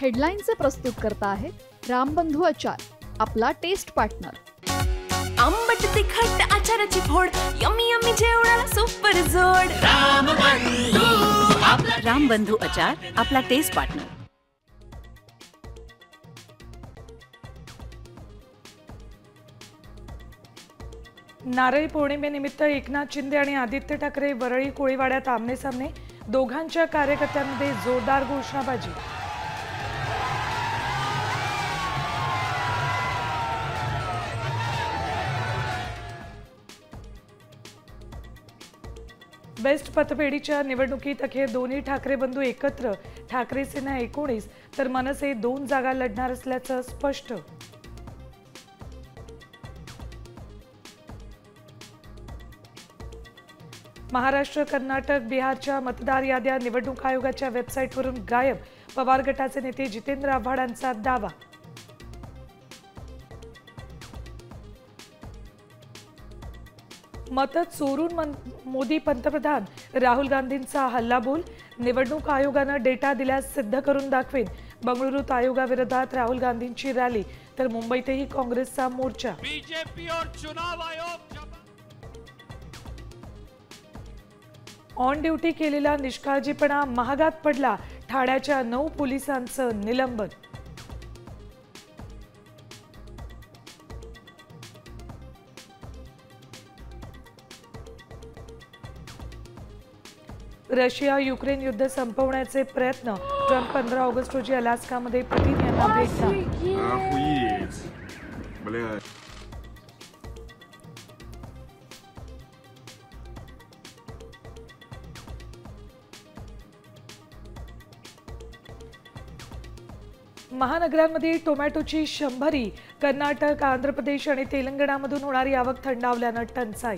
हेडलाईनचे प्रस्तुत करता आहेत रामबंधू आचार, आपला टेस्ट पार्टनर। आंबट तिखट आचाराची फोड, यम्मी यम्मी जेवणाला सुपर जोड। रामबंधू आचार, आपला टेस्ट पार्टनर। नारळी पौर्णिमेनिमित्त एकनाथ शिंदे आणि आदित्य ठाकरे वरळी कोळीवाड्यात आमने सामने, दोघांच्या कार्यकर्त्यांमध्ये जोरदार घोषणाबाजी। बेस्ट पतपेढीच्या निवडणुकीत अखेर दोन्ही ठाकरे बंधू एकत्र, ठाकरे सेना 19 तर मनसे 2 जागा लढणार असल्याचं स्पष्ट। महाराष्ट्र, कर्नाटक, बिहारच्या मतदार याद्या निवडणूक आयोगाच्या वेबसाईटवरून गायब, पवार गटाचे नेते जितेंद्र आव्हाडांचा दावा। मत चोरून मोदी पंतप्रधान, राहुल गांधींचा हल्लाबोल, निवडणूक आयोगानं डेटा दिल्यास सिद्ध करून दाखवेन। बंगळुरूत आयोगाविरोधात राहुल गांधींची रॅली, तर मुंबईतही काँग्रेसचा मोर्चा। बीजेपी और चुनाव आयोग ऑन ड्युटी केलेला निष्काळजीपणा महागात पडला, ठाण्याच्या 9 पोलिसांचं निलंबन। रशिया युक्रेन युद्ध संपवण्याचे प्रयत्न, ट्रम्प 15 ऑगस्ट रोजी अलास्कामध्ये पुतीन यांना भेटणार। महानगरांमध्ये टोमॅटोची 100, कर्नाटक, आंध्र प्रदेश आणि तेलंगणामधून होणारी आवक थंडावल्यानं टंचाई।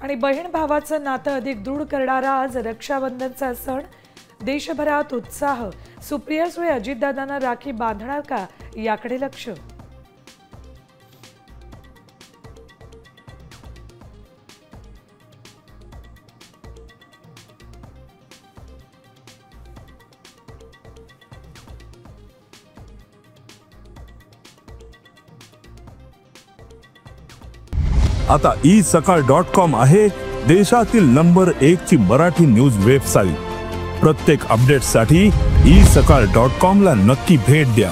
आणि बहीण भावाचं नातं अधिक दृढ करणारा आज रक्षाबंधनचा सण, देशभरात उत्साह। सुप्रिया सुळे अजितदादांना राखी बांधणार का, याकडे लक्ष। आता isakal.com आहे देशातील नंबर 1 ची मराठी न्यूज वेबसाईट। प्रत्येक अपडेटसाठी isakal.com ला नक्की भेट द्या।